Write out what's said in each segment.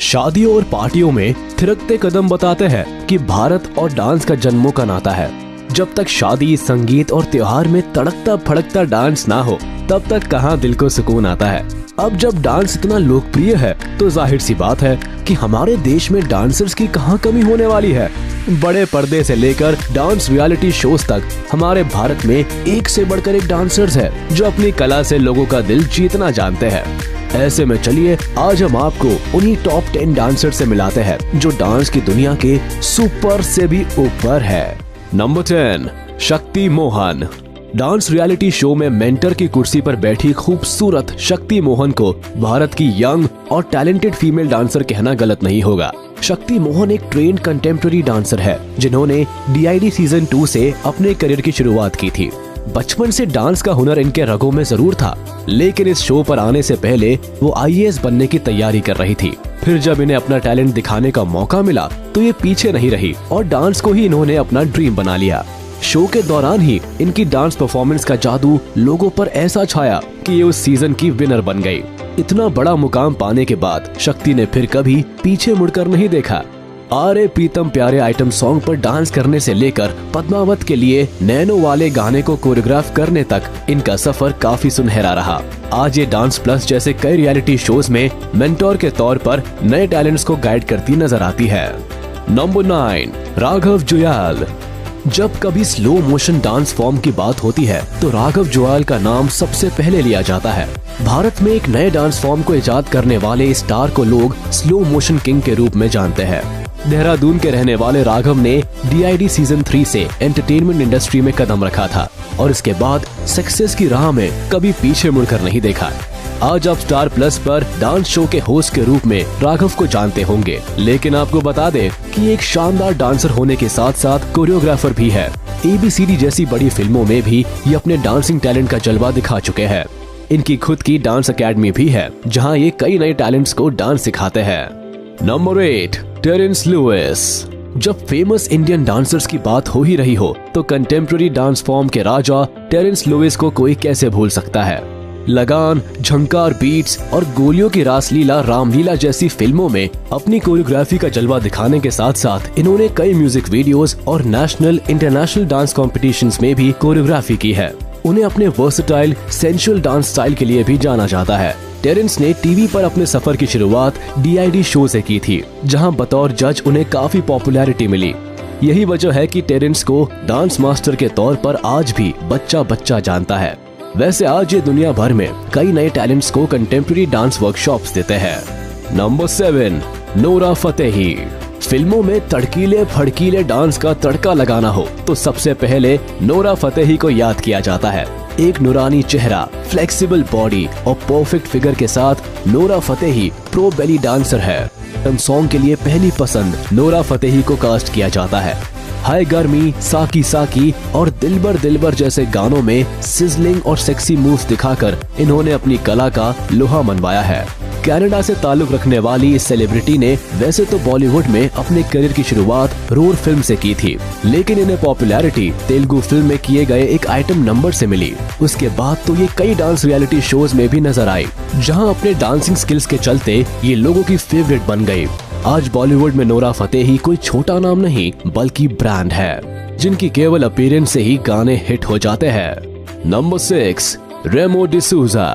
शादियों और पार्टियों में थिरकते कदम बताते हैं कि भारत और डांस का जन्मों का नाता है। जब तक शादी, संगीत और त्योहार में तड़कता फड़कता डांस ना हो, तब तक कहाँ दिल को सुकून आता है। अब जब डांस इतना लोकप्रिय है तो जाहिर सी बात है कि हमारे देश में डांसर्स की कहाँ कमी होने वाली है। बड़े पर्दे से लेकर डांस रियलिटी शोज तक हमारे भारत में एक से बढ़कर एक डांसर्स है जो अपनी कला से लोगों का दिल जीतना जानते हैं। ऐसे में चलिए आज हम आपको उन्हीं टॉप 10 डांसर से मिलाते हैं जो डांस की दुनिया के सुपर से भी ऊपर है। Number 10, Shakti Mohan. Dance reality show में मेंटर की कुर्सी पर बैठी खूबसूरत शक्ति मोहन को भारत की यंग और टैलेंटेड फीमेल डांसर कहना गलत नहीं होगा। शक्ति मोहन एक ट्रेंड कंटेम्प्रेरी डांसर है जिन्होंने DID सीजन 2 से अपने करियर की शुरुआत की थी। बचपन से डांस का हुनर इनके रगों में जरूर था, लेकिन इस शो पर आने से पहले वो IAS बनने की तैयारी कर रही थी। फिर जब इन्हें अपना टैलेंट दिखाने का मौका मिला तो ये पीछे नहीं रही और डांस को ही इन्होंने अपना ड्रीम बना लिया। शो के दौरान ही इनकी डांस परफॉर्मेंस का जादू लोगों पर ऐसा छाया कि ये उस सीजन की विनर बन गई। इतना बड़ा मुकाम पाने के बाद शक्ति ने फिर कभी पीछे मुड़कर नहीं देखा। आरे प्रीतम प्यारे आइटम सॉन्ग पर डांस करने से लेकर पद्मावत के लिए नैनो वाले गाने को कोरियोग्राफ करने तक इनका सफर काफी सुनहरा रहा। आज ये डांस प्लस जैसे कई रियलिटी शोज में मेंटोर के तौर पर नए टैलेंट्स को गाइड करती नजर आती है। नंबर 9, राघव जुयाल। जब कभी स्लो मोशन डांस फॉर्म की बात होती है तो राघव जुयाल का नाम सबसे पहले लिया जाता है। भारत में एक नए डांस फॉर्म को इजाद करने वाले स्टार को लोग स्लो मोशन किंग के रूप में जानते हैं। देहरादून के रहने वाले राघव ने DID सीजन 3 से एंटरटेनमेंट इंडस्ट्री में कदम रखा था और इसके बाद सक्सेस की राह में कभी पीछे मुड़कर नहीं देखा। आज आप स्टार प्लस पर डांस शो के होस्ट के रूप में राघव को जानते होंगे, लेकिन आपको बता दें कि एक शानदार डांसर होने के साथ साथ कोरियोग्राफर भी है। ABCD जैसी बड़ी फिल्मों में भी ये अपने डांसिंग टैलेंट का जलवा दिखा चुके हैं। इनकी खुद की डांस अकेडमी भी है जहां ये कई नए टैलेंट्स को डांस सिखाते हैं। Number 8, Terence Lewis. जब फेमस इंडियन डांसर्स की बात हो ही रही हो तो कंटेम्प्रेरी डांस फॉर्म के राजा टेरेंस लुइस को कोई कैसे भूल सकता है। लगान, झंकार बीट्स और गोलियों की रासलीला, रामलीला जैसी फिल्मों में अपनी कोरियोग्राफी का जलवा दिखाने के साथ साथ इन्होंने कई म्यूजिक वीडियोस और नेशनल इंटरनेशनल डांस कॉम्पिटिशन्स में भी कोरियोग्राफी की है। उन्हें अपने वर्सेटाइल सेंसुअल डांस स्टाइल के लिए भी जाना जाता है। टेरेंस ने टीवी पर अपने सफर की शुरुआत DID शो से की थी, जहां बतौर जज उन्हें काफी पॉपुलैरिटी मिली। यही वजह है कि टेरेंस को डांस मास्टर के तौर पर आज भी बच्चा बच्चा जानता है। वैसे आज ये दुनिया भर में कई नए टैलेंट्स को कंटेम्प्रेरी डांस वर्कशॉप्स देते हैं। Number 7, Nora Fatehi. फिल्मों में तड़कीले फड़कीले डांस का तड़का लगाना हो तो सबसे पहले नोरा फतेही को याद किया जाता है। एक नूरानी चेहरा, फ्लेक्सिबल बॉडी और परफेक्ट फिगर के साथ नोरा फतेही प्रो बेली डांसर है। सॉन्ग के लिए पहली पसंद नोरा फतेही को कास्ट किया जाता है। हाय गर्मी, साकी साकी और दिलबर दिलबर जैसे गानों में सिजलिंग और सेक्सी मूव्स दिखाकर इन्होंने अपनी कला का लोहा मनवाया है। कनाडा से ताल्लुक रखने वाली इस सेलिब्रिटी ने वैसे तो बॉलीवुड में अपने करियर की शुरुआत रोर फिल्म से की थी, लेकिन इन्हें पॉपुलैरिटी तेलुगु फिल्म में किए गए एक आइटम नंबर से मिली। उसके बाद तो ये कई डांस रियलिटी शोज में भी नजर आई, जहां अपने डांसिंग स्किल्स के चलते ये लोगों की फेवरेट बन गई। आज बॉलीवुड में नोरा फतेही कोई छोटा नाम नहीं बल्कि ब्रांड है, जिनकी केवल अपीयरेंस से ही गाने हिट हो जाते हैं। नंबर 6, रेमो डिसूजा।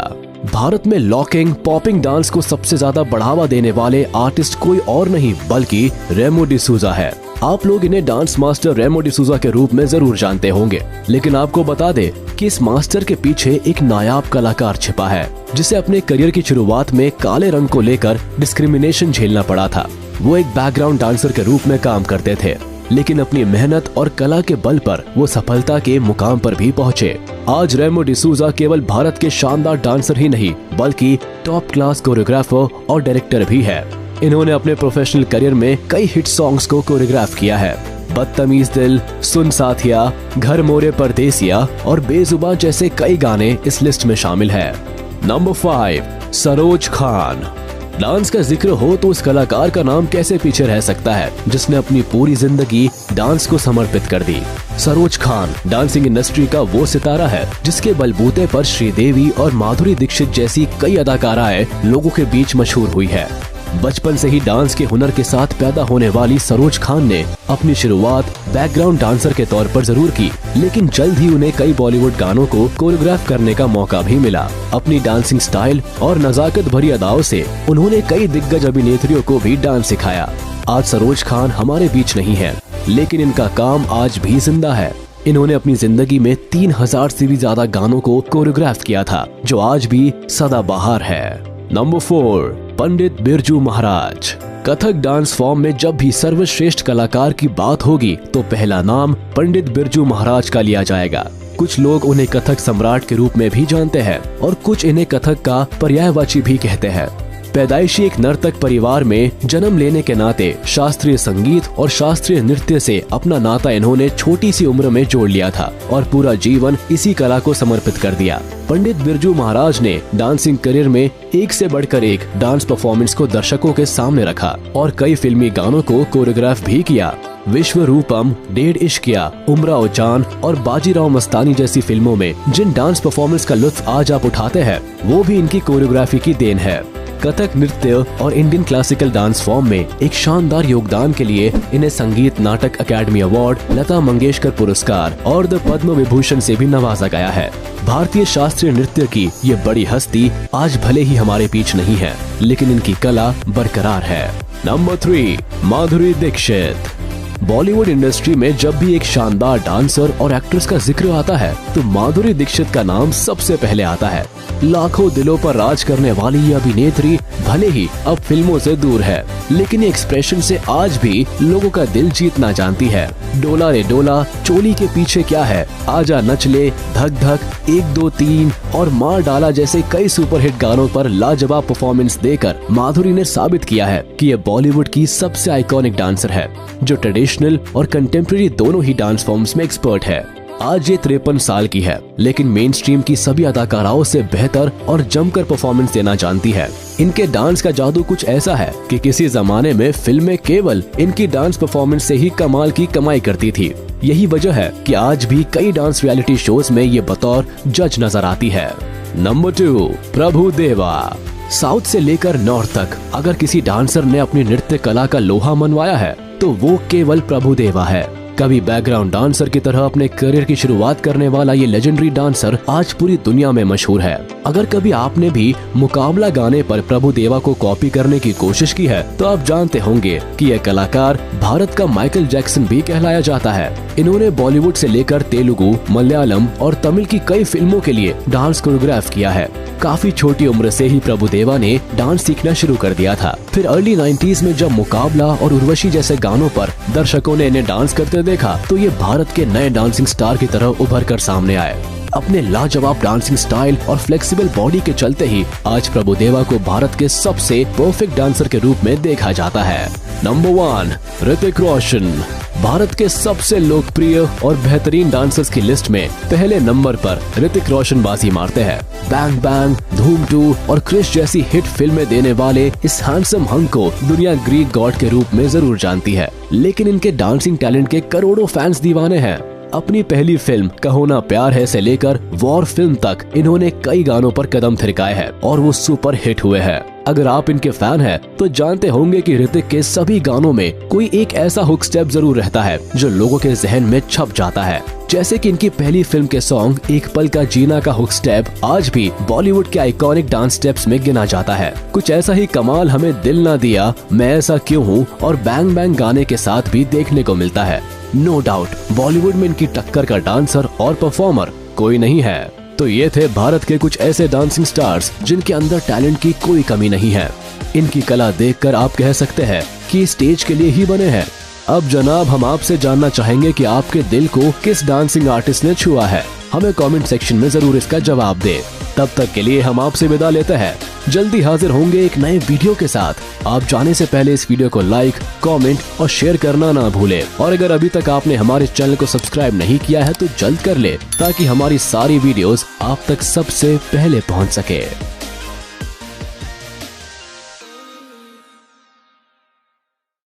भारत में लॉकिंग पॉपिंग डांस को सबसे ज्यादा बढ़ावा देने वाले आर्टिस्ट कोई और नहीं बल्कि रेमो डिसूजा है। आप लोग इन्हें डांस मास्टर रेमो डिसूजा के रूप में जरूर जानते होंगे, लेकिन आपको बता दें कि इस मास्टर के पीछे एक नायाब कलाकार छिपा है, जिसे अपने करियर की शुरुआत में काले रंग को लेकर डिस्क्रिमिनेशन झेलना पड़ा था। वो एक बैकग्राउंड डांसर के रूप में काम करते थे, लेकिन अपनी मेहनत और कला के बल पर वो सफलता के मुकाम पर भी पहुंचे। आज रेमो डिसूजा केवल भारत के शानदार डांसर ही नहीं बल्कि टॉप क्लास कोरियोग्राफर और डायरेक्टर भी है। इन्होंने अपने प्रोफेशनल करियर में कई हिट सॉन्ग्स को कोरियोग्राफ किया है। बदतमीज दिल, सुन साथिया, घर मोरे परदेसिया और बेजुबान जैसे कई गाने इस लिस्ट में शामिल है। नंबर 5, सरोज खान। डांस का जिक्र हो तो उस कलाकार का नाम कैसे पीछे रह सकता है जिसने अपनी पूरी जिंदगी डांस को समर्पित कर दी। सरोज खान डांसिंग इंडस्ट्री का वो सितारा है जिसके बलबूते पर श्रीदेवी और माधुरी दीक्षित जैसी कई अदाकाराएं लोगों के बीच मशहूर हुई है। बचपन से ही डांस के हुनर के साथ पैदा होने वाली सरोज खान ने अपनी शुरुआत बैकग्राउंड डांसर के तौर पर जरूर की, लेकिन जल्द ही उन्हें कई बॉलीवुड गानों को कोरियोग्राफ करने का मौका भी मिला। अपनी डांसिंग स्टाइल और नजाकत भरी अदाओं से उन्होंने कई दिग्गज अभिनेत्रियों को भी डांस सिखाया। आज सरोज खान हमारे बीच नहीं है, लेकिन इनका काम आज भी जिंदा है। इन्होंने अपनी जिंदगी में 3000 से भी ज्यादा गानों को कोरियोग्राफ किया था, जो आज भी सदाबहार है। Number 4, Pandit Birju Maharaj. Kathak dance form में जब भी सर्वश्रेष्ठ कलाकार की बात होगी तो पहला नाम पंडित बिरजू महाराज का लिया जाएगा। कुछ लोग उन्हें कथक सम्राट के रूप में भी जानते हैं और कुछ इन्हें कथक का पर्यायवाची भी कहते हैं। पैदाइशी एक नर्तक परिवार में जन्म लेने के नाते शास्त्रीय संगीत और शास्त्रीय नृत्य से अपना नाता इन्होंने छोटी सी उम्र में जोड़ लिया था और पूरा जीवन इसी कला को समर्पित कर दिया। पंडित बिरजू महाराज ने डांसिंग करियर में एक से बढ़कर एक डांस परफॉर्मेंस को दर्शकों के सामने रखा और कई फिल्मी गानों को कोरियोग्राफ भी किया। विश्व रूपम, डेढ़ इश्किया, उमराव जान और बाजीराव मस्तानी जैसी फिल्मों में जिन डांस परफॉर्मेंस का लुत्फ आज आप उठाते हैं, वो भी इनकी कोरियोग्राफी की देन है। कथक नृत्य और इंडियन क्लासिकल डांस फॉर्म में एक शानदार योगदान के लिए इन्हें संगीत नाटक अकेडमी अवार्ड, लता मंगेशकर पुरस्कार और द पद्म विभूषण से भी नवाजा गया है। भारतीय शास्त्रीय नृत्य की ये बड़ी हस्ती आज भले ही हमारे बीच नहीं है, लेकिन इनकी कला बरकरार है। नंबर 3, माधुरी दीक्षित। बॉलीवुड इंडस्ट्री में जब भी एक शानदार डांसर और एक्ट्रेस का जिक्र आता है तो माधुरी दीक्षित का नाम सबसे पहले आता है। लाखों दिलों पर राज करने वाली ये अभिनेत्री भले ही अब फिल्मों से दूर है, लेकिन एक्सप्रेशन से आज भी लोगों का दिल जीतना जानती है। डोला रे डोला, चोली के पीछे क्या है, आजा नच ले, धक धक, 1 2 3 और मार डाला जैसे कई सुपरहिट गानों पर लाजवाब परफॉर्मेंस देकर माधुरी ने साबित किया है कि ये बॉलीवुड की सबसे आइकॉनिक डांसर है, जो ट्रेडिशनल और कंटेम्प्रेरी दोनों ही डांस फॉर्म्स में एक्सपर्ट है। आज ये 53 साल की है, लेकिन मेन स्ट्रीम की सभी अदाकाराओं से बेहतर और जमकर परफॉर्मेंस देना जानती है। इनके डांस का जादू कुछ ऐसा है कि किसी जमाने में फिल्में केवल इनकी डांस परफॉर्मेंस से ही कमाल की कमाई करती थी। यही वजह है कि आज भी कई डांस रियलिटी शोज में ये बतौर जज नजर आती है। नंबर 2, प्रभु देवा। साउथ से लेकर नॉर्थ तक अगर किसी डांसर ने अपनी नृत्य कला का लोहा मनवाया है तो वो केवल प्रभु देवा है। कभी बैकग्राउंड डांसर की तरह अपने करियर की शुरुआत करने वाला ये लेजेंडरी डांसर आज पूरी दुनिया में मशहूर है। अगर कभी आपने भी मुकाबला गाने पर प्रभु देवा को कॉपी करने की कोशिश की है तो आप जानते होंगे कि यह कलाकार भारत का माइकल जैक्सन भी कहलाया जाता है। इन्होंने बॉलीवुड से लेकर तेलुगु, मलयालम और तमिल की कई फिल्मों के लिए डांस कोरियोग्राफ किया है। काफी छोटी उम्र से ही प्रभु देवा ने डांस सीखना शुरू कर दिया था। फिर अर्ली 90s में जब मुकाबला और उर्वशी जैसे गानों पर दर्शकों ने इन्हें डांस करते देखा तो ये भारत के नए डांसिंग स्टार की तरह उभर कर सामने आए। अपने लाजवाब डांसिंग स्टाइल और फ्लेक्सिबल बॉडी के चलते ही आज प्रभु देवा को भारत के सबसे परफेक्ट डांसर के रूप में देखा जाता है। नंबर 1, ऋतिक रोशन। भारत के सबसे लोकप्रिय और बेहतरीन डांसर्स की लिस्ट में पहले नंबर पर ऋतिक रोशन बाजी मारते हैं। बैंग बैंग, धूम 2 और क्रिश जैसी हिट फिल्में देने वाले इस हैंडसम हंक को दुनिया ग्रीक गॉड के रूप में जरूर जानती है, लेकिन इनके डांसिंग टैलेंट के करोड़ों फैंस दीवाने हैं। अपनी पहली फिल्म कहो ना प्यार है से लेकर वॉर फिल्म तक इन्होंने कई गानों पर कदम थिरकाए हैं और वो सुपर हिट हुए हैं। अगर आप इनके फैन हैं तो जानते होंगे कि ऋतिक के सभी गानों में कोई एक ऐसा हुक स्टेप जरूर रहता है जो लोगों के जहन में छप जाता है। जैसे कि इनकी पहली फिल्म के सॉन्ग एक पल का जीना का हुक स्टेप आज भी बॉलीवुड के आइकॉनिक डांस स्टेप्स में गिना जाता है। कुछ ऐसा ही कमाल हमें दिल ना दिया, मैं ऐसा क्यों हूँ और बैंग बैंग गाने के साथ भी देखने को मिलता है। नो डाउट बॉलीवुड में इनकी टक्कर का डांसर और परफॉर्मर कोई नहीं है। तो ये थे भारत के कुछ ऐसे डांसिंग स्टार्स जिनके अंदर टैलेंट की कोई कमी नहीं है। इनकी कला देखकर आप कह सकते हैं कि स्टेज के लिए ही बने हैं। अब जनाब हम आपसे जानना चाहेंगे कि आपके दिल को किस डांसिंग आर्टिस्ट ने छुआ है। हमें कमेंट सेक्शन में जरूर इसका जवाब दें। तब तक के लिए हम आपसे विदा लेते हैं। जल्दी हाजिर होंगे एक नए वीडियो के साथ। आप जाने से पहले इस वीडियो को लाइक, कमेंट और शेयर करना ना भूलें। और अगर अभी तक आपने हमारे चैनल को सब्सक्राइब नहीं किया है तो जल्द कर ले, ताकि हमारी सारी वीडियोस आप तक सबसे पहले पहुंच सके।